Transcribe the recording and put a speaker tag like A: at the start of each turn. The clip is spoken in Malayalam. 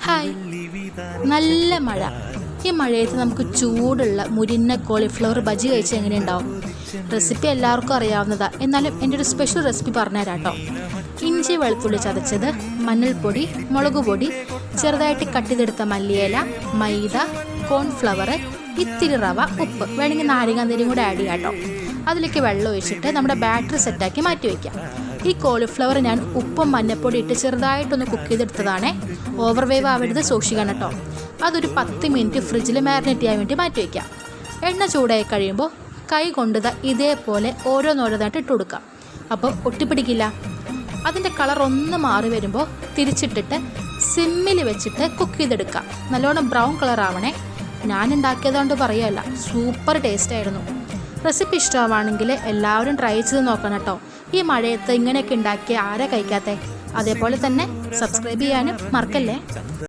A: ഹായ്, നല്ല മഴ. ഈ മഴയത്ത് നമുക്ക് ചൂടുള്ള മുരിഞ്ഞ കോളിഫ്ലവർ ബജി കഴിച്ചാൽ എങ്ങനെയുണ്ടാവും? റെസിപ്പി എല്ലാവർക്കും അറിയാവുന്നതാണ്, എന്നാലും എൻ്റെ ഒരു സ്പെഷ്യൽ റെസിപ്പി പറഞ്ഞുതരാം കേട്ടോ. ഇഞ്ചി വെളുത്തുള്ളി ചതച്ചത്, മഞ്ഞൾപ്പൊടി, മുളക് പൊടി, ചെറുതായിട്ട് കട്ട് ചെയ്തെടുത്ത മല്ലിയില, മൈദ, കോൺഫ്ലവർ, ഇത്തിരി റവ, ഉപ്പ്, വേണമെങ്കിൽ നാരങ്ങാനീരും കൂടെ ആഡ് ചെയ്യാം കേട്ടോ. അതിലേക്ക് വെള്ളം ഒഴിച്ചിട്ട് നമ്മുടെ ബാറ്ററി സെറ്റാക്കി മാറ്റി വയ്ക്കാം. ഈ കോളിഫ്ലവർ ഞാൻ ഉപ്പും മഞ്ഞൾപ്പൊടി ഇട്ട് ചെറുതായിട്ടൊന്ന് കുക്ക് ചെയ്തെടുത്തതാണ്. ഓവർ വേവ് ആവരുത്, സൂക്ഷിക്കണം കേട്ടോ. അതൊരു 10 മിനിറ്റ് ഫ്രിഡ്ജിൽ മാരിനേറ്റ് ചെയ്യാൻ വേണ്ടി മാറ്റി വയ്ക്കാം. എണ്ണ ചൂടായി കഴിയുമ്പോൾ കൈ കൊണ്ട് ഇതേപോലെ ഓരോന്നോരോന്നായിട്ട് ഇട്ട് കൊടുക്കാം. അപ്പോൾ ഒട്ടിപ്പിടിക്കില്ല. അതിൻ്റെ കളർ ഒന്ന് മാറി വരുമ്പോൾ തിരിച്ചിട്ടിട്ട് സിമ്മിൽ വെച്ചിട്ട് കുക്ക് ചെയ്തെടുക്കാം. നല്ലോണം ബ്രൗൺ കളർ ആവണേ. ഞാൻ ഉണ്ടാക്കിയതുകൊണ്ട് പറയുകയല്ല, സൂപ്പർ ടേസ്റ്റ് ആയിരുന്നു. റെസിപ്പി ഇഷ്ടമാണെങ്കിൽ എല്ലാവരും ട്രൈ ചെയ്ത് നോക്കണം കേട്ടോ. ഈ മഴയത്ത് ഇങ്ങനെയൊക്കെ ഉണ്ടാക്കി ആരാ കഴിക്കാത്തേ? അതേപോലെ തന്നെ സബ്സ്ക്രൈബ് ചെയ്യാനും മറക്കല്ലേ.